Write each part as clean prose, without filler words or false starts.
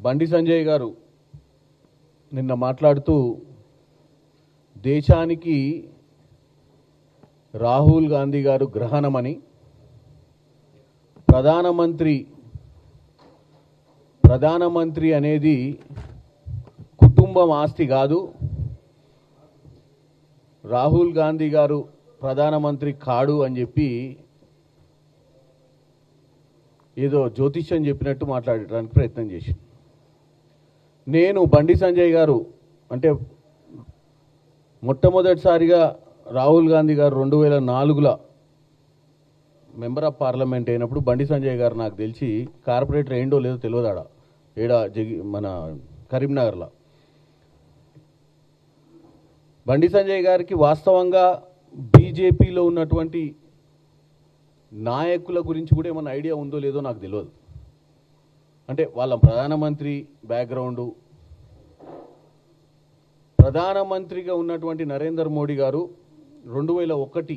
బండి సంజయ్ గారు నిన్న మాట్లాడుతూ దేశానికి రాహుల్ గాంధీ గారు గ్రహణమని, ప్రధానమంత్రి అనేది కుటుంబం ఆస్తి కాదు, రాహుల్ గాంధీ గారు ప్రధానమంత్రి కాడు అని చెప్పి ఏదో జ్యోతిష్యం చెప్పినట్టు మాట్లాడడానికి ప్రయత్నం చేశాను. నేను బండి సంజయ్ గారు అంటే మొట్టమొదటిసారిగా రాహుల్ గాంధీ గారు 2004లో మెంబర్ ఆఫ్ పార్లమెంట్ అయినప్పుడు బండి సంజయ్ గారు నాకు తెలిసి కార్పొరేటర్ ఏండో లేదో తెలియదాడ మన కరీంనగర్లో. బండి సంజయ్ గారికి వాస్తవంగా బీజేపీలో ఉన్నటువంటి నాయకుల గురించి కూడా ఏమైనా ఐడియా ఉందో లేదో నాకు తెలియదు. అంటే వాళ్ళ ప్రధానమంత్రి బ్యాక్గ్రౌండు, ప్రధానమంత్రిగా ఉన్నటువంటి నరేంద్ర మోడీ గారు 2001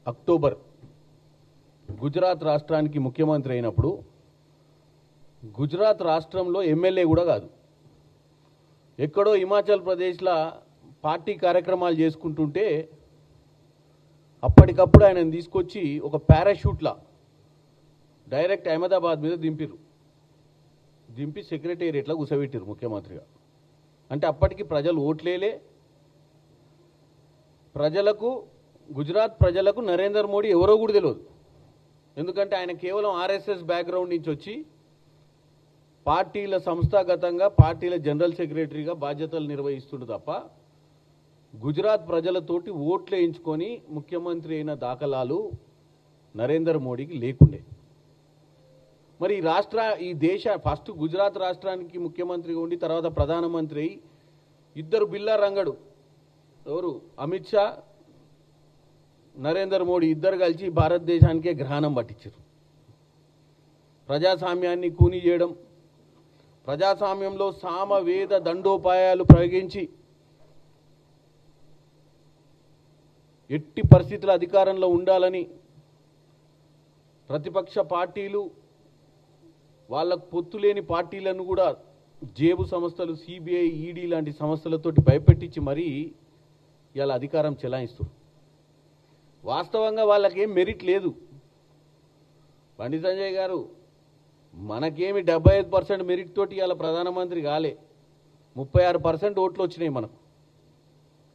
అక్టోబర్ గుజరాత్ రాష్ట్రానికి ముఖ్యమంత్రి అయినప్పుడు గుజరాత్ రాష్ట్రంలో ఎమ్మెల్యే కూడా కాదు, ఎక్కడో హిమాచల్ ప్రదేశ్లో పార్టీ కార్యక్రమాలు చేసుకుంటుంటే అప్పటికప్పుడు ఆయనను తీసుకొచ్చి ఒక పారాషూట్లా డైరెక్ట్ అహ్మదాబాద్ మీద దింపి సెక్రటేరియట్లో కూర్చోబెట్టారు ముఖ్యమంత్రిగా. అంటే అప్పటికి ప్రజలు ఓట్లేలే, గుజరాత్ ప్రజలకు నరేంద్ర మోడీ ఎవరో కూడా తెలియదు. ఎందుకంటే ఆయన కేవలం ఆర్ఎస్ఎస్ బ్యాక్గ్రౌండ్ నుంచి వచ్చి పార్టీల సంస్థాగతంగా పార్టీల జనరల్ సెక్రటరీగా బాధ్యతలు నిర్వహిస్తుండు తప్ప గుజరాత్ ప్రజలతోటి ఓట్లు వేయించుకొని ముఖ్యమంత్రి అయిన దాఖలాలు నరేంద్ర మోడీకి లేకుండే. మరి ఈ దేశ ఫస్ట్ గుజరాత్ రాష్ట్రానికి ముఖ్యమంత్రిగా ఉండి తర్వాత ప్రధానమంత్రి అయి ఇద్దరు బిల్లా రంగడు ఎవరు అమిత్ షా, నరేంద్ర మోడీ ఇద్దరు కలిసి భారతదేశానికే గ్రహణం పట్టించారు. ప్రజాస్వామ్యాన్ని కూని చేయడం, ప్రజాస్వామ్యంలో సామవేద దండోపాయాలు ప్రయోగించి ఎట్టి పరిస్థితుల అధికారంలో ఉండాలని ప్రతిపక్ష పార్టీలు వాళ్ళకు పొత్తు లేని పార్టీలను కూడా జేబు సంస్థలు, సిబిఐ, ఈడీ లాంటి సంస్థలతోటి భయపెట్టించి మరీ ఇలా అధికారం చెలాయిస్తారు. వాస్తవంగా వాళ్ళకేం మెరిట్ లేదు. బండి సంజయ్ గారు మనకేమి 75% మెరిట్ తోటి ఇలా ప్రధానమంత్రి కాలే, 36% ఓట్లు వచ్చినాయి మనకు.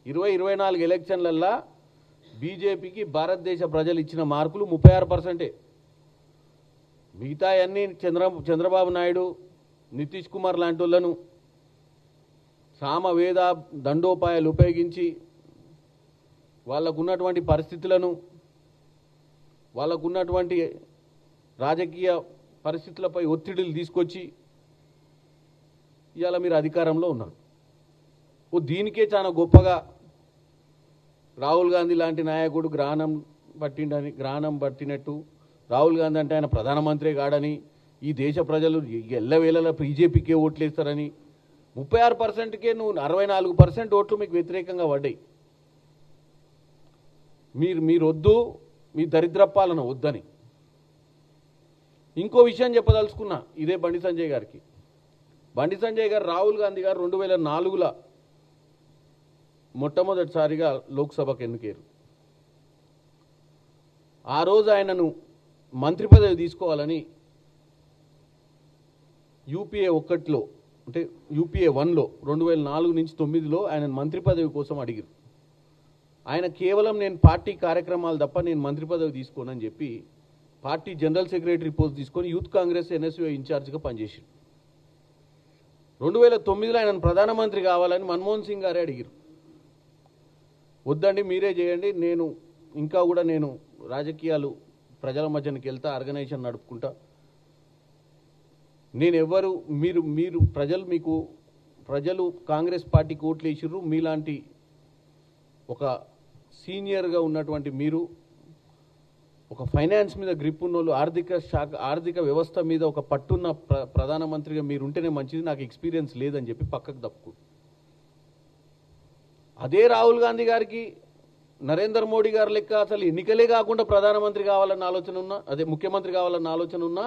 2024 ఎలక్షన్లల్లో బీజేపీకి భారతదేశ ప్రజలు ఇచ్చిన మార్కులు 36%. మిగతా అన్నీ చంద్రబాబు నాయుడు, నితీష్ కుమార్ లాంటి వాళ్ళను సామవేద దండోపాయాలు ఉపయోగించి వాళ్ళకున్నటువంటి పరిస్థితులను, వాళ్ళకున్నటువంటి రాజకీయ పరిస్థితులపై ఒత్తిడులు తీసుకొచ్చి ఇవాళ మీరు అధికారంలో ఉన్నారు. దీనికే చాలా గొప్పగా రాహుల్ గాంధీ లాంటి నాయకుడు గ్రహణం పట్టినట్టు, రాహుల్ గాంధీ అంటే ఆయన ప్రధానమంత్రి కాడని, ఈ దేశ ప్రజలు ఎల్లవేళలా బీజేపీకే ఓట్లేస్తారని, 36%కే నువ్వు 64% ఓట్లు మీకు వ్యతిరేకంగా పడ్డాయి. మీరు వద్దు, మీ దరిద్రపాలన వద్దని. ఇంకో విషయం చెప్పదలుచుకున్నా ఇదే బండి సంజయ్ గారికి. బండి సంజయ్ గారు రాహుల్ గాంధీ గారు 2004లో మొట్టమొదటిసారిగా లోక్సభకు ఎన్నికయ్యారు. ఆ రోజు ఆయనను మంత్రి పదవి తీసుకోవాలని యూపీఏ 1లో అంటే యూపీఏ 1లో 2004 నుంచి 2009లో ఆయన మంత్రి పదవి కోసం అడిగారు. ఆయన కేవలం నేను పార్టీ కార్యక్రమాలు తప్ప నేను మంత్రి పదవి తీసుకోనని చెప్పి పార్టీ జనరల్ సెక్రటరీ పోస్ట్ తీసుకొని యూత్ కాంగ్రెస్ ఎన్ఎస్యూ ఇన్ఛార్జ్గా పనిచేశారు. 2009లో ఆయనను ప్రధానమంత్రి కావాలని మన్మోహన్ సింగ్ గారే అడిగారు. వద్దండి, మీరే చేయండి, నేను రాజకీయాలు ప్రజల మధ్యనికి వెళ్తా, ఆర్గనైజేషన్ నడుపుకుంటా, ప్రజలు కాంగ్రెస్ పార్టీకి ఓట్లు వేసిర్రు, మీలాంటి ఒక సీనియర్గా ఉన్నటువంటి మీరు, ఒక ఫైనాన్స్ మీద గ్రిప్ ఉన్నోళ్ళు, ఆర్థిక వ్యవస్థ మీద ఒక పట్టున్న ప్రధానమంత్రిగా మీరు ఉంటేనే మంచిది, నాకు ఎక్స్పీరియన్స్ లేదని చెప్పి పక్కకు తప్పుకు. అదే రాహుల్ గాంధీ గారికి నరేంద్ర మోడీ గారి లెక్క అసలు ఎన్నికలే కాకుండా ప్రధానమంత్రి కావాలన్న ఆలోచన ఉన్నా, అదే ముఖ్యమంత్రి కావాలన్న ఆలోచన ఉన్నా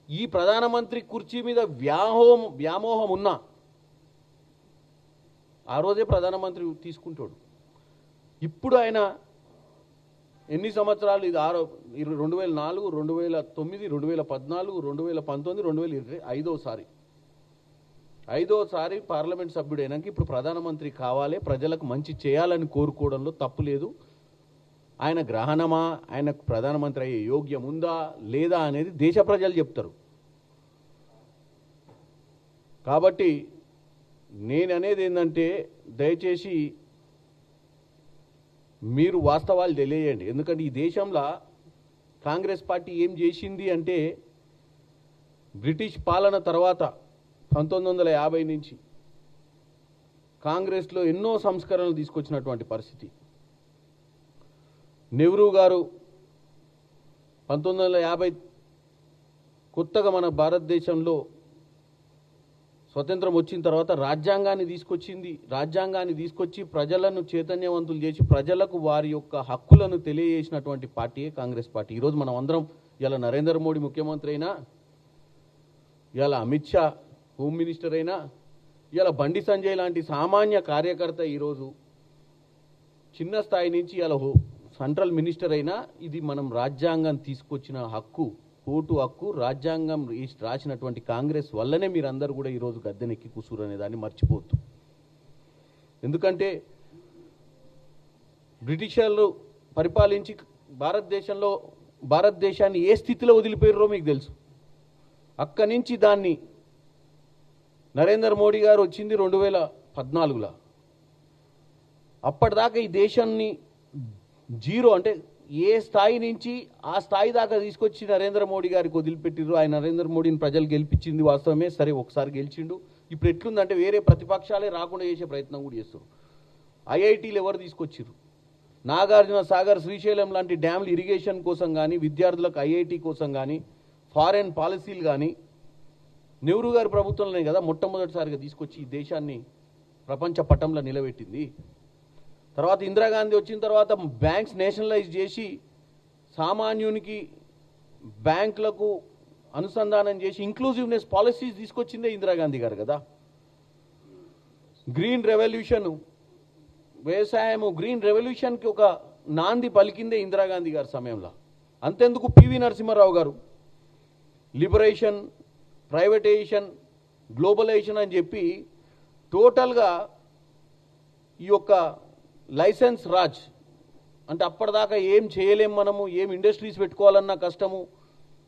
ఈ ప్రధానమంత్రి కుర్చీ మీద వ్యామోహం ఉన్నా ఆ రోజే ప్రధానమంత్రి తీసుకుంటాడు. ఇప్పుడు ఆయన ఎన్ని సంవత్సరాలు, ఇది 2004, 2009, 2014, 2019, 2020 ఐదోసారి పార్లమెంట్ సభ్యుడైనాక ఇప్పుడు ప్రధానమంత్రి కావాలి, ప్రజలకు మంచి చేయాలని కోరుకోవడంలో తప్పు లేదు. ఆయన గ్రహణమా, ఆయనకు ప్రధానమంత్రి అయ్యే యోగ్యం ఉందా లేదా అనేది దేశ ప్రజలు చెప్తారు. కాబట్టి నేను అనేది ఏంటంటే, దయచేసి మీరు వాస్తవాలు తెలియజేయండి. ఎందుకంటే ఈ దేశంలో కాంగ్రెస్ పార్టీ ఏం చేసింది అంటే, బ్రిటిష్ పాలన తర్వాత 1950 నుంచి కాంగ్రెస్లో ఎన్నో సంస్కరణలు తీసుకొచ్చినటువంటి పరిస్థితి. నెహ్రూ గారు 1950 కొత్తగా మన భారతదేశంలో స్వతంత్రం వచ్చిన తర్వాత రాజ్యాంగాన్ని తీసుకొచ్చి ప్రజలను చైతన్యవంతులు చేసి ప్రజలకు వారి యొక్క హక్కులను తెలియజేసినటువంటి పార్టీయే కాంగ్రెస్ పార్టీ. ఈరోజు మనం అందరం, ఇలా నరేంద్ర మోడీ ముఖ్యమంత్రి అయినా, ఇలా అమిత్ షా హోమ్ మినిస్టర్ అయినా, ఇలా బండి సంజయ్ లాంటి సామాన్య కార్యకర్త ఈరోజు చిన్న స్థాయి నుంచి ఇలా సెంట్రల్ మినిస్టర్ అయినా, ఇది మనం రాజ్యాంగం తీసుకొచ్చిన హక్కు, ఓటు హక్కు, రాజ్యాంగం రాసినటువంటి కాంగ్రెస్ వల్లనే మీరందరూ కూడా ఈరోజు గద్దెనెక్కి కూసురు అనే దాన్ని మర్చిపోద్దు. ఎందుకంటే బ్రిటిషర్లు పరిపాలించి భారతదేశాన్ని ఏ స్థితిలో వదిలిపోయారో మీకు తెలుసు. అక్కడి నుంచి దాన్ని నరేంద్ర మోడీ గారు వచ్చింది 2014లో. అప్పటిదాకా ఈ దేశాన్ని జీరో అంటే ఏ స్థాయి నుంచి ఆ స్థాయి దాకా తీసుకొచ్చి నరేంద్ర మోడీ గారికి వదిలిపెట్టిర్రు. ఆయన నరేంద్ర మోడీని ప్రజలు గెలిపించింది వాస్తవమే, సరే ఒకసారి గెలిచిండు. ఇప్పుడు ఎట్లుందంటే వేరే ప్రతిపక్షాలే రాకుండా చేసే ప్రయత్నం కూడా చేస్తారు. ఐఐటీలు ఎవరు తీసుకొచ్చిర్రు? నాగార్జున సాగర్, శ్రీశైలం లాంటి డ్యామ్లు ఇరిగేషన్ కోసం కానీ, విద్యార్థులకు ఐఐటీ కోసం కానీ, ఫారెన్ పాలసీలు కానీ నెహ్రూ గారి ప్రభుత్వంలోనే కదా మొట్టమొదటిసారిగా తీసుకొచ్చి ఈ దేశాన్ని ప్రపంచ పటంలో నిలబెట్టింది. తర్వాత ఇందిరాగాంధీ వచ్చిన తర్వాత బ్యాంక్స్ నేషనలైజ్ చేసి సామాన్యునికి బ్యాంకులకు అనుసంధానం చేసి ఇంక్లూజివ్నెస్ పాలసీస్ తీసుకొచ్చిందే ఇందిరాగాంధీ గారు కదా. గ్రీన్ రెవల్యూషన్, వ్యవసాయము గ్రీన్ రెవల్యూషన్కి ఒక నాంది పలికిందే ఇందిరాగాంధీ గారి సమయంలో. అంతెందుకు పివి నరసింహారావు గారు లిబరేషన్, ప్రైవేటైజేషన్, గ్లోబలైజేషన్ అని చెప్పి టోటల్గా ఈ యొక్క లైసెన్స్ రాజ్ అంటే అప్పటిదాకా ఏం చేయలేం మనము, ఏం ఇండస్ట్రీస్ పెట్టుకోవాలన్నా కష్టము,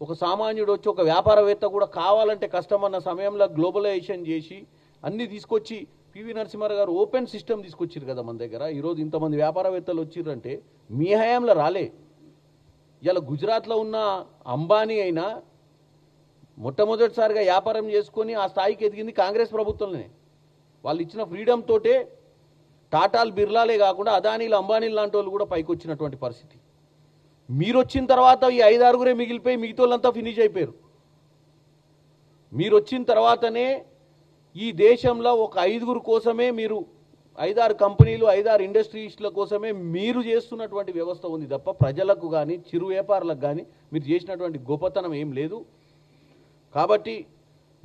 ఒక సామాన్యుడు వచ్చి ఒక వ్యాపారవేత్త కూడా కావాలంటే కష్టం అన్న సమయంలో గ్లోబలైజేషన్ చేసి అన్నీ తీసుకొచ్చి పివి నరసింహారావు గారు ఓపెన్ సిస్టమ్ తీసుకొచ్చారు కదా మన దగ్గర. ఈరోజు ఇంతమంది వ్యాపారవేత్తలు వచ్చిర్రంటే మీ హయాంలో రాలే. ఇలా గుజరాత్లో ఉన్న అంబానీ అయినా మొట్టమొదటిసారిగా వ్యాపారం చేసుకొని ఆ స్థాయికి ఎదిగింది కాంగ్రెస్ ప్రభుత్వంలోనే. వాళ్ళు ఇచ్చిన ఫ్రీడమ్ తోటే టాటాలు, బిర్లాలే కాకుండా అదానీలు, అంబానీలు లాంటి వాళ్ళు కూడా పైకి వచ్చినటువంటి పరిస్థితి. మీరు వచ్చిన తర్వాత ఈ 5-6 మిగిలిపోయి మిగతా వాళ్ళంతా ఫినిష్ అయిపోయారు. మీరు వచ్చిన తర్వాతనే ఈ దేశంలో ఒక 5 కోసమే మీరు 5-6 కంపెనీలు, 5-6 ఇండస్ట్రీస్ల కోసమే మీరు చేస్తున్నటువంటి వ్యవస్థ ఉంది తప్ప ప్రజలకు కానీ చిరు వ్యాపారులకు కానీ మీరు చేసినటువంటి గొప్పతనం ఏం లేదు. కాబట్టి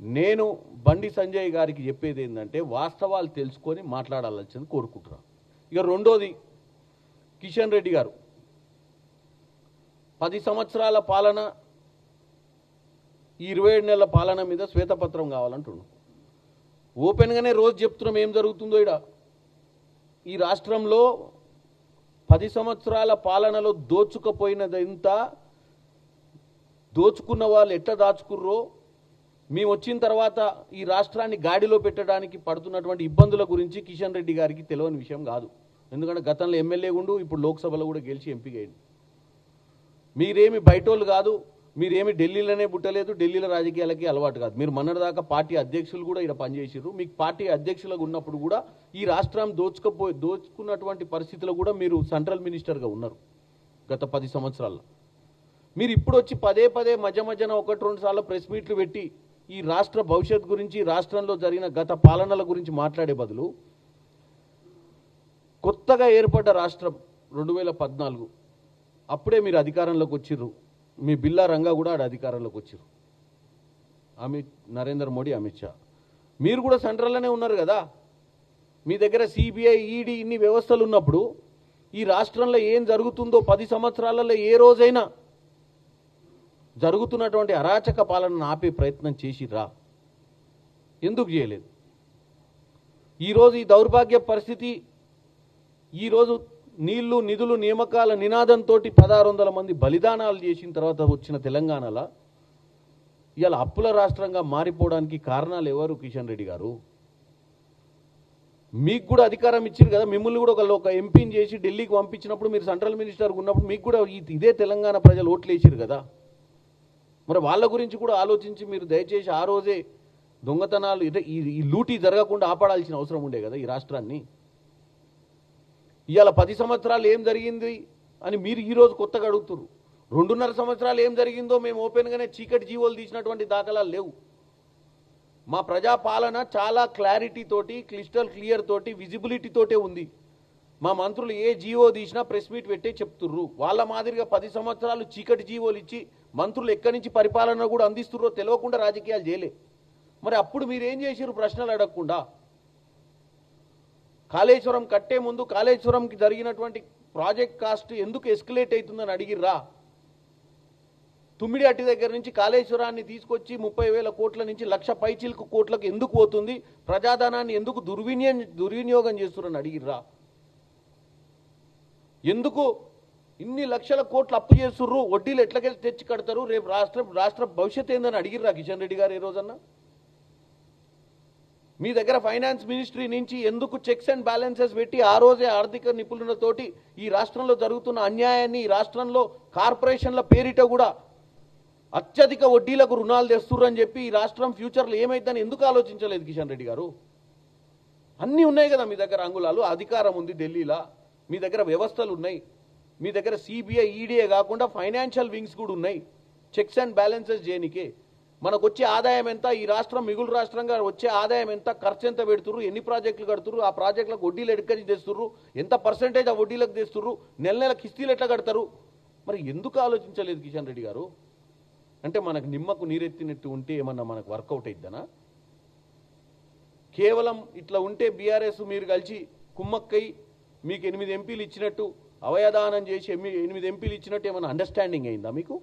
నేను బండి సంజయ్ గారికి చెప్పేది ఏంటంటే వాస్తవాలు తెలుసుకొని మాట్లాడాలని కోరుకుంటున్నాను. ఇక రెండోది, కిషన్ రెడ్డి గారు 10 సంవత్సరాల పాలన, ఈ 27 నెలల పాలన మీద శ్వేతపత్రం కావాలంటున్నాం. ఓపెన్గానే రోజు చెప్తున్నాం ఏం జరుగుతుందో. ఈ రాష్ట్రంలో 10 సంవత్సరాల పాలనలో దోచుకుపోయినదంతా, దోచుకున్న వాళ్ళు ఎట్లా దాచుకుర్రో, మేము వచ్చిన తర్వాత ఈ రాష్ట్రాన్ని గాడిలో పెట్టడానికి పడుతున్నటువంటి ఇబ్బందుల గురించి కిషన్ రెడ్డి గారికి తెలియని విషయం కాదు. ఎందుకంటే గతంలో ఎమ్మెల్యే ఉండు, ఇప్పుడు లోక్సభలో కూడా గెలిచి ఎంపీగా అయ్యింది. మీరేమి బయటోళ్ళు కాదు, మీరేమి ఢిల్లీలోనే పుట్టలేదు, ఢిల్లీలో రాజకీయాలకి అలవాటు కాదు. మీరు మొన్నటిదాకా పార్టీ అధ్యక్షులు కూడా ఇక్కడ పనిచేసారు. మీకు పార్టీ అధ్యక్షులుగా ఉన్నప్పుడు కూడా ఈ రాష్ట్రం దోచుకున్నటువంటి పరిస్థితుల్లో కూడా మీరు సెంట్రల్ మినిస్టర్గా ఉన్నారు గత 10 సంవత్సరాల్లో. మీరు ఇప్పుడు వచ్చి పదే మధ్యన 1-2 సార్లు ప్రెస్ మీట్లు పెట్టి ఈ రాష్ట్ర భవిష్యత్ గురించి, రాష్ట్రంలో జరిగిన గత పాలనల గురించి మాట్లాడే బదులు, కొత్తగా ఏర్పడ్డ రాష్ట్రం 2014 అప్పుడే మీరు అధికారంలోకి వచ్చిర్రు. మీ బిల్లా రంగా కూడా ఆడ అధికారంలోకి వచ్చిర్రు. నరేంద్ర మోడీ, అమిత్ షా. మీరు కూడా సెంట్రల్లోనే ఉన్నారు కదా. మీ దగ్గర సిబిఐ, ఈడీ ఇన్ని వ్యవస్థలు ఉన్నప్పుడు ఈ రాష్ట్రంలో ఏం జరుగుతుందో 10 సంవత్సరాలలో ఏ రోజైనా జరుగుతున్నటువంటి అరాచక పాలనను ఆపే ప్రయత్నం చేసిర్రా? ఎందుకు చేయలేదు? ఈరోజు ఈ దౌర్భాగ్య పరిస్థితి, ఈరోజు నీళ్లు, నిధులు, నియామకాల నినాదంతో 1600 మంది బలిదానాలు చేసిన తర్వాత వచ్చిన తెలంగాణలో ఇవాళ అప్పుల రాష్ట్రంగా మారిపోవడానికి కారణాలు ఎవరు? కిషన్ రెడ్డి గారు, మీకు కూడా అధికారం ఇచ్చారు కదా. మిమ్మల్ని కూడా ఒక ఎంపీని చేసి ఢిల్లీకి పంపించినప్పుడు, మీరు సెంట్రల్ మినిస్టర్గా ఉన్నప్పుడు మీకు కూడా ఇదే తెలంగాణ ప్రజలు ఓట్లు వేసారు కదా. మరి వాళ్ళ గురించి కూడా ఆలోచించి మీరు దయచేసి ఆ రోజే దొంగతనాలు, ఈ లూటీ జరగకుండా ఆపడాల్సిన అవసరం ఉండే కదా ఈ రాష్ట్రాన్ని. ఇవాళ 10 సంవత్సరాలు ఏం జరిగింది అని మీరు ఈరోజు కొత్తగా అడుగుతున్నారు. 2.5 సంవత్సరాలు ఏం జరిగిందో మేము ఓపెన్గానే చీకటి జీవోలు తీసినటువంటి దాఖలాలు లేవు. మా ప్రజాపాలన చాలా క్లారిటీ తోటి, క్లిస్టల్ క్లియర్ తోటి, విజిబిలిటీ తోటే ఉంది. మా మంత్రులు ఏ జీవో తీసినా ప్రెస్ మీట్ పెట్టే చెప్తుర్రు. వాళ్ళ మాదిరిగా 10 సంవత్సరాలు చీకటి జీవోలు ఇచ్చి మంత్రులు ఎక్కడి నుంచి పరిపాలన కూడా అందిస్తుర్రో తెలియకుండా రాజకీయాలు చేయలే. మరి అప్పుడు మీరేం చేసిర్రు? ప్రశ్నలు అడగకుండా. కాళేశ్వరం కట్టే ముందు కాళేశ్వరంకి జరిగినటువంటి ప్రాజెక్ట్ కాస్ట్ ఎందుకు ఎస్కలేట్ అవుతుందని అడిగిర్రా? తుమ్మిడి అట్టి దగ్గర నుంచి కాళేశ్వరాన్ని తీసుకొచ్చి 30,000 కోట్ల నుంచి 1,00,000 పైచిలకు కోట్లకు ఎందుకు పోతుంది? ప్రజాధనాన్ని ఎందుకు దుర్వినియోగం చేస్తున్నారని అడిగిర్రా? ఎందుకు ఇన్ని లక్షల కోట్లు అప్పు చేస్తుర్రు? వడ్డీలు ఎట్లకెళ్ళి తెచ్చి కడతారు? రేపు రాష్ట్ర భవిష్యత్ ఏందని అడిగిర్రా కిషన్ రెడ్డి గారు ఏ రోజన్నా? మీ దగ్గర ఫైనాన్స్ మినిస్ట్రీ నుంచి ఎందుకు చెక్స్ అండ్ బ్యాలెన్సెస్ పెట్టి ఆ రోజే ఆర్థిక నిపుణులతోటి ఈ రాష్ట్రంలో జరుగుతున్న అన్యాయాన్ని, ఈ రాష్ట్రంలో కార్పొరేషన్ల పేరిట కూడా అత్యధిక వడ్డీలకు రుణాలు తెస్తుర్రు అని చెప్పి ఈ రాష్ట్రం ఫ్యూచర్లో ఏమైందని ఎందుకు ఆలోచించలేదు కిషన్ రెడ్డి గారు? అన్నీ ఉన్నాయి కదా మీ దగ్గర అంగుళాలు. అధికారం ఉంది ఢిల్లీలో, మీ దగ్గర వ్యవస్థలు ఉన్నాయి, మీ దగ్గర సిబిఐ, ఈడీఏ కాకుండా ఫైనాన్షియల్ వింగ్స్ కూడా ఉన్నాయి చెక్స్ అండ్ బ్యాలెన్సెస్ చేయనికే. మనకు వచ్చే ఆదాయం ఎంత, ఈ రాష్ట్రం మిగులు రాష్ట్రంగా వచ్చే ఆదాయం ఎంత, ఖర్చు ఎంత పెడుతుర్రు, ఎన్ని ప్రాజెక్టులు కడుతుర్రు, ఆ ప్రాజెక్టులకు వడ్డీలు ఎక్కడి తెస్తుర్రు, ఎంత పర్సెంటేజ్ ఆ వడ్డీలకు తెస్తుర్రు, నెల నెల కిస్తీలు ఎట్లా కడతారు? మరి ఎందుకు ఆలోచించలేదు కిషన్ రెడ్డి గారు? అంటే మనకు నిమ్మకు నీరెత్తినట్టు ఉంటే ఏమన్నా మనకు వర్కౌట్ అయిద్దనా? కేవలం ఇట్లా ఉంటే బీఆర్ఎస్ మీరు కలిసి కుమ్మక్కై మీకు 8 ఎంపీలు ఇచ్చినట్టు, అవయదానం చేసి 8 ఎంపీలు ఇచ్చినట్టు ఏమన్నా అండర్స్టాండింగ్ అయిందా మీకు?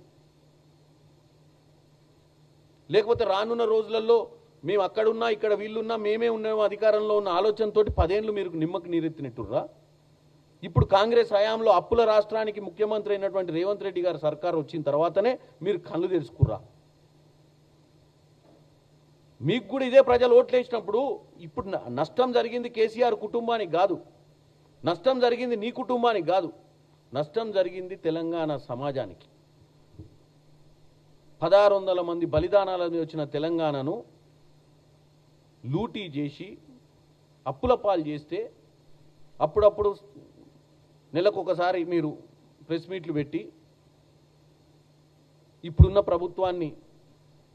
లేకపోతే రానున్న రోజులలో మేము అక్కడున్నా ఇక్కడ వీళ్ళున్నా మేమే ఉన్నామో అధికారంలో ఉన్న ఆలోచనతో 10 ఏళ్ళు మీరు నిమ్మకు నీరెత్తినట్టుర్రా? ఇప్పుడు కాంగ్రెస్ హయాంలో అప్పుల రాష్ట్రానికి ముఖ్యమంత్రి అయినటువంటి రేవంత్ రెడ్డి గారు సర్కార్ వచ్చిన తర్వాతనే మీరు కళ్ళు తెరుచుకుర్రా? మీకు కూడా ఇదే ప్రజలు ఓట్లు వేసినప్పుడు ఇప్పుడు నష్టం జరిగింది కేసీఆర్ కుటుంబానికి కాదు, నష్టం జరిగింది నీ కుటుంబానికి కాదు, నష్టం జరిగింది తెలంగాణ సమాజానికి. 1600 మంది బలిదానాల మీద వచ్చిన తెలంగాణను లూటీ చేసి అప్పుల పాలు చేస్తే అప్పుడప్పుడు నెలకొకసారి మీరు ప్రెస్ మీట్లు పెట్టి ఇప్పుడున్న ప్రభుత్వాన్ని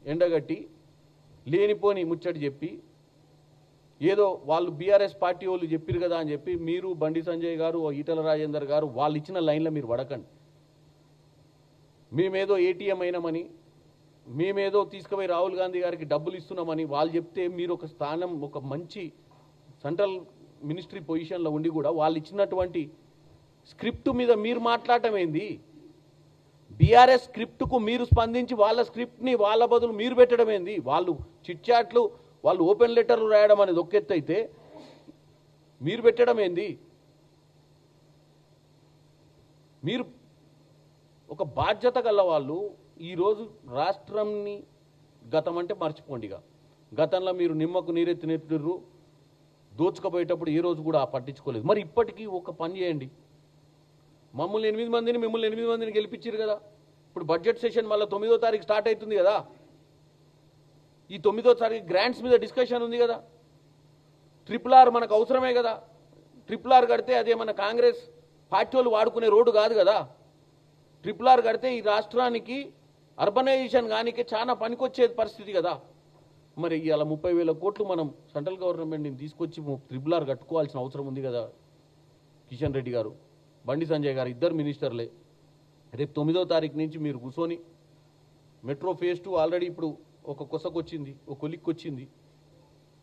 ఎండగట్టి లేనిపోని ముచ్చటి చెప్పి ఏదో వాళ్ళు బీఆర్ఎస్ పార్టీ వాళ్ళు చెప్పారు కదా అని చెప్పి మీరు, బండి సంజయ్ గారు, ఈటల రాజేందర్ గారు వాళ్ళు ఇచ్చిన లైన్లో మీరు పడకండి. మేమేదో ఏటీఎం అయినామని, మేమేదో తీసుకుపోయి రాహుల్ గాంధీ గారికి డబ్బులు ఇస్తున్నామని వాళ్ళు చెప్తే మీరు ఒక స్థానం, ఒక మంచి సెంట్రల్ మినిస్ట్రీ పొజిషన్లో ఉండి కూడా వాళ్ళు ఇచ్చినటువంటి స్క్రిప్ట్ మీద మీరు మాట్లాడటం ఏంది? బీఆర్ఎస్ స్క్రిప్ట్కు మీరు స్పందించి వాళ్ళ స్క్రిప్ట్ని వాళ్ళ బదులు మీరు పెట్టడం ఏంది? వాళ్ళు చిట్చాట్లు, వాళ్ళు ఓపెన్ లెటర్లు రాయడం అనేది ఒక ఎత్తు అయితే మీరు పెట్టడం ఏంది? మీరు ఒక బాధ్యత గల వాళ్ళు. ఈరోజు రాష్ట్రంని గతం అంటే మర్చిపోండిగా. గతంలో మీరు నిమ్మకు నీరెత్తినెత్తుర్రు, దోచుకపోయేటప్పుడు ఏ రోజు కూడా పట్టించుకోలేదు. మరి ఇప్పటికీ ఒక పని చేయండి, మమ్మల్ని 8 మందిని మిమ్మల్ని 8 మందిని గెలిపించారు కదా. ఇప్పుడు బడ్జెట్ సెషన్ మళ్ళీ 9వ తారీఖు స్టార్ట్ అవుతుంది కదా. ఈ 9వ తారీఖు గ్రాంట్స్ మీద డిస్కషన్ ఉంది కదా. RRR మనకు అవసరమే కదా. RRR కడితే అదే మన కాంగ్రెస్ పార్టీ వాళ్ళు వాడుకునే రోడ్డు కాదు కదా. RRR కడితే ఈ రాష్ట్రానికి అర్బనైజేషన్ కానికే చాలా పనికొచ్చే పరిస్థితి కదా. మరి ఇవాళ 30,000 కోట్లు మనం సెంట్రల్ గవర్నమెంట్ని తీసుకొచ్చి RRR కట్టుకోవాల్సిన అవసరం ఉంది కదా. కిషన్ రెడ్డి గారు, బండి సంజయ్ గారు ఇద్దరు మినిస్టర్లే. రేపు 9వ తారీఖు నుంచి మీరు కూర్చొని మెట్రో ఫేజ్ 2 ఆల్రెడీ ఇప్పుడు ఒక కొసకొచ్చింది, ఒక కొలిక్కొచ్చింది.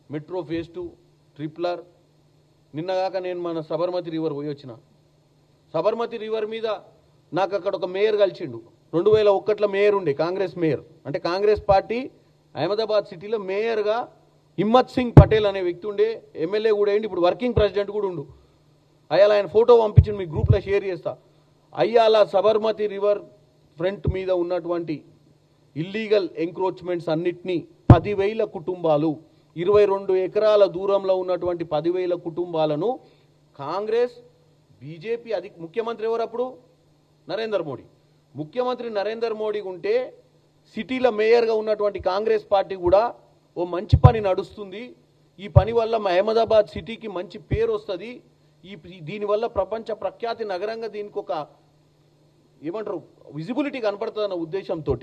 Metro phase 2, ట్రిపులర్. నిన్నగాక నేను మన సబర్మతి రివర్ పోయి వచ్చిన. సబర్మతి రివర్ మీద నాకు అక్కడ ఒక మేయర్ కలిసిండు. 2001లో మేయర్ ఉండే, కాంగ్రెస్ మేయర్. అంటే కాంగ్రెస్ పార్టీ అహ్మదాబాద్ సిటీలో మేయర్గా హిమ్మత్ సింగ్ పటేల్ అనే వ్యక్తి ఉండే. ఎమ్మెల్యే కూడా అయ్యింది, ఇప్పుడు వర్కింగ్ ప్రెసిడెంట్ కూడా ఉండు. అయ్యాల ఆయన ఫోటో పంపించింది, మీ గ్రూప్లో షేర్ చేస్తా. అయ్యాల సబర్మతి రివర్ ఫ్రంట్ మీద ఉన్నటువంటి ఇల్లీగల్ ఎంక్రోచ్మెంట్స్ అన్నిటినీ 10,000 కుటుంబాలు, 22 ఎకరాల దూరంలో ఉన్నటువంటి 10,000 కుటుంబాలను కాంగ్రెస్, బీజేపీ, అది ముఖ్యమంత్రి ఎవరు అప్పుడు? నరేంద్ర మోడీ. ముఖ్యమంత్రి నరేంద్ర మోడీ ఉంటే సిటీల మేయర్గా ఉన్నటువంటి కాంగ్రెస్ పార్టీ కూడా ఓ మంచి పని నడుస్తుంది, ఈ పని వల్ల మా అహ్మదాబాద్ సిటీకి మంచి పేరు వస్తుంది, దీనివల్ల ప్రపంచ ప్రఖ్యాతి నగరంగా దీనికి ఒక ఏమంటారు విజిబిలిటీ కనపడుతుందన్న ఉద్దేశంతో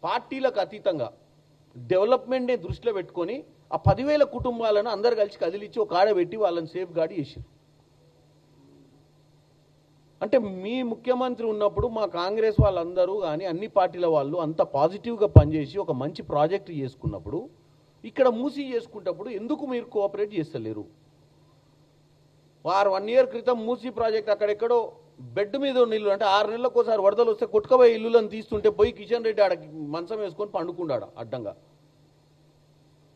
పార్టీలకు అతీతంగా డెవలప్మెంట్ని దృష్టిలో పెట్టుకొని ఆ 10,000 కుటుంబాలను అందరు కలిసి కదిలిచ్చి ఒక ఆడ పెట్టి వాళ్ళని సేఫ్ గార్డ్ చేశారు. అంటే మీ ముఖ్యమంత్రి ఉన్నప్పుడు మా కాంగ్రెస్ వాళ్ళందరూ కానీ అన్ని పార్టీల వాళ్ళు అంత పాజిటివ్గా పనిచేసి ఒక మంచి ప్రాజెక్ట్ చేసుకున్నప్పుడు ఇక్కడ మూసి చేసుకున్నప్పుడు ఎందుకు మీరు కోఆపరేట్ చేస్తలేరు? 1 ఇయర్ క్రితం మూసీ ప్రాజెక్ట్ అక్కడెక్కడో బెడ్ మీద ఉన్న ఇల్లు, అంటే 6 నెలలకు ఒకసారి వరదలు వస్తే కొట్టుకపోయే ఇల్లులను తీస్తుంటే పోయి కిషన్ రెడ్డి ఆడ మంచం వేసుకొని పండుకున్నాడు అడ్డంగా.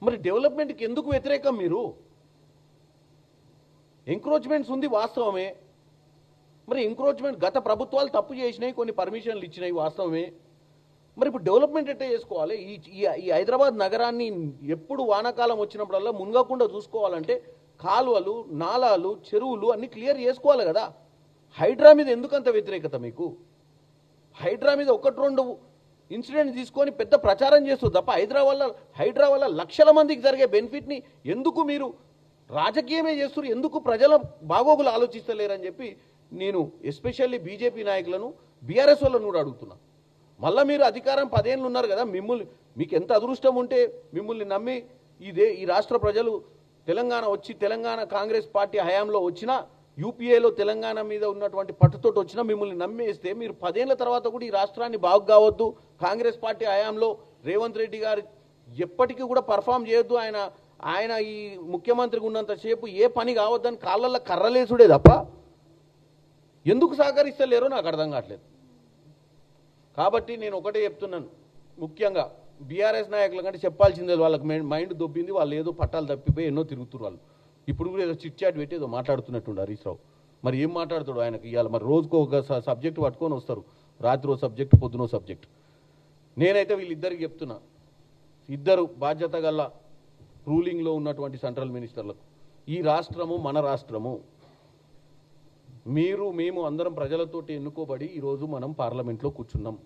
మరి డెవలప్మెంట్కి ఎందుకు వ్యతిరేకం మీరు? ఎంక్రోచ్మెంట్స్ ఉంది వాస్తవమే, మరి ఎంక్రోచ్మెంట్ గత ప్రభుత్వాలు తప్పు చేసినాయి, కొన్ని పర్మిషన్లు ఇచ్చినాయి వాస్తవమే. మరి ఇప్పుడు డెవలప్మెంట్ ఎట్లా చేసుకోవాలి? ఈ హైదరాబాద్ నగరాన్ని ఎప్పుడు వానాకాలం వచ్చినప్పుడల్లా మునగకుండా చూసుకోవాలంటే కాలువలు, నాలాలు, చెరువులు అన్ని క్లియర్ చేసుకోవాలి కదా. హైడ్రా మీద ఎందుకంత వ్యతిరేకత మీకు? హైడ్రా మీద 1-2 ఇన్సిడెంట్ తీసుకొని పెద్ద ప్రచారం చేస్తుంది తప్ప హైడ్రా వల్ల లక్షల మందికి జరిగే బెనిఫిట్ని ఎందుకు మీరు రాజకీయమే చేస్తారు? ఎందుకు ప్రజల బాగోగులు ఆలోచిస్తలేరని చెప్పి నేను ఎస్పెషల్లీ బీజేపీ నాయకులను, బీఆర్ఎస్ వాళ్ళను కూడా అడుగుతున్నా. మళ్ళీ మీరు అధికారం 10 ఏళ్ళు ఉన్నారు కదా, మీకు ఎంత అదృష్టం ఉంటే మిమ్మల్ని నమ్మి ఈ రాష్ట్ర ప్రజలు తెలంగాణ కాంగ్రెస్ పార్టీ హయాంలో వచ్చినా, యూపీఏలో తెలంగాణ మీద ఉన్నటువంటి పట్టుతోటి వచ్చినా మిమ్మల్ని నమ్మేస్తే మీరు 10 ఏళ్ల తర్వాత కూడా ఈ రాష్ట్రాన్ని బాగు కావద్దు, కాంగ్రెస్ పార్టీ హయాంలో రేవంత్ రెడ్డి గారు ఎప్పటికీ కూడా పర్ఫామ్ చేయొద్దు, ఆయన ఈ ముఖ్యమంత్రిగా ఉన్నంతసేపు ఏ పని కావద్దని కాళ్ళల్లో కర్రలేసుడే తప్ప ఎందుకు సహకరిస్తలేరో నాకు అర్థం కావట్లేదు. కాబట్టి నేను ఒకటే చెప్తున్నాను, ముఖ్యంగా బీఆర్ఎస్ నాయకుల కంటే చెప్పాల్సిందే, వాళ్ళకి మైండ్ దొబ్బింది, వాళ్ళు ఏదో పట్టాలు తప్పిపోయి ఎన్నో తిరుగుతున్నారు వాళ్ళు. ఇప్పుడు కూడా ఏదో చిట్ చాట్ పెట్టి ఏదో మాట్లాడుతున్నట్టుండు హరీష్ రావు. మరి ఏం మాట్లాడుతాడు ఆయనకి ఇవాళ? మరి రోజుకో ఒక సబ్జెక్ట్ పట్టుకొని వస్తారు, రాత్రి సబ్జెక్ట్, పొద్దునో సబ్జెక్ట్. నేనైతే వీళ్ళిద్దరికి చెప్తున్నా, ఇద్దరు బాధ్యత గల రూలింగ్లో ఉన్నటువంటి సెంట్రల్ మినిస్టర్లకు, ఈ రాష్ట్రము మన రాష్ట్రము, మేము అందరం ప్రజలతోటి ఎన్నుకోబడి ఈరోజు మనం పార్లమెంట్లో కూర్చున్నాం.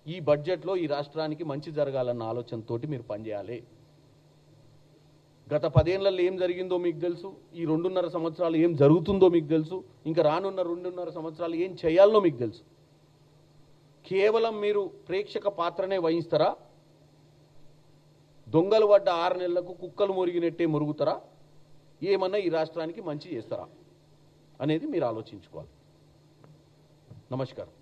ఈ బడ్జెట్లో ఈ రాష్ట్రానికి మంచి జరగాలన్న ఆలోచనతోటి మీరు పనిచేయాలి. గత 10 ఏళ్లలో ఏం జరిగిందో మీకు తెలుసు, ఈ 2.5 సంవత్సరాలు ఏం జరుగుతుందో మీకు తెలుసు, ఇంకా రానున్న 2.5 సంవత్సరాలు ఏం చేయాలనో మీకు తెలుసు. కేవలం మీరు ప్రేక్షక పాత్రనే వహిస్తారా? దొంగలు పడ్డ 6 నెలలకు కుక్కలు మురిగినట్టే మురుగుతారా? ఏమన్నా ఈ రాష్ట్రానికి మంచి చేస్తారా అనేది మీరు ఆలోచించుకోవాలి. నమస్కారం.